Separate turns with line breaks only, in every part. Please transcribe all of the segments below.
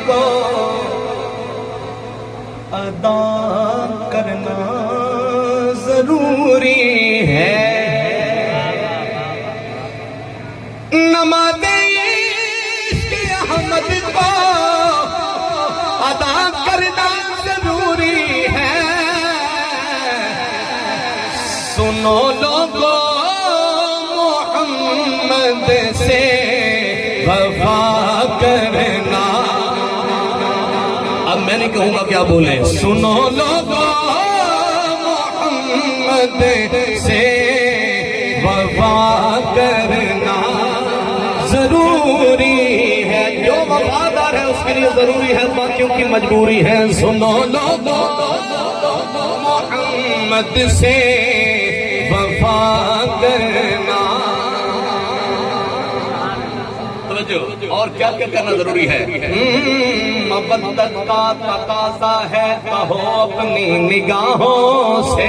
کو ادا کرنا ضروری ہے، نماز عشق احمد کو ادا کرنا ضروری ہے۔ سنو لوگو محمد سے وفا کرنا، اب میں نہیں کہوں گا کیا بولیں، سنو لوگو محمد سے وفا کرنا ضروری ہے۔ جو وفادار ہے اس کے لیے ضروری ہے، باقیوں کی مجبوری ہے۔ سنو لوگو محمد سے وفا کرنا، اور کیا کیا کرنا ضروری ہے؟ مودت کا تقاضا ہے، کہو اپنی نگاہوں سے،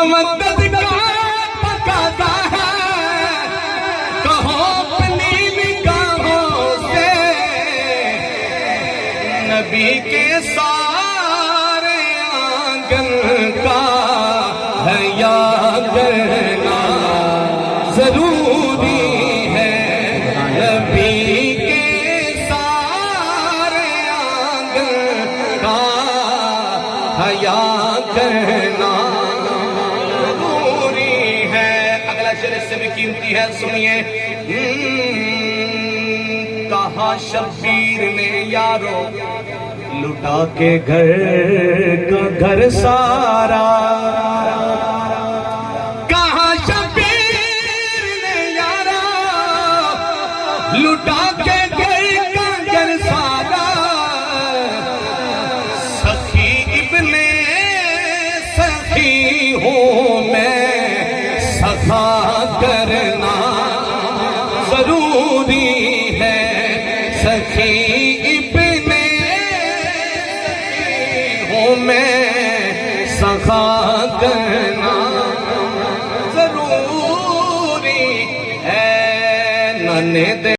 مودت کا تقاضا ہے، کہو اپنی نگاہوں سے، نبی کے سارے آنگن کا حیا کرنا ضروری ہے، نبی کے سارے آنگن کا حیا کرنا ضروری ہے۔ اگلا شعر اس سے بھی قیمتی ہے، سنیے۔ کہا شبیر نے یارو لٹا کے گھر کا گھر سارا، کہا شبیر نے یارو لٹا کے گھر کا گھر سارا، سخی ابن سخی ہوں میں، سخا کرنا ضروری ہے، سخی ابن سخی ہوں میں، سخا کرنا ضروری ہے۔ ننے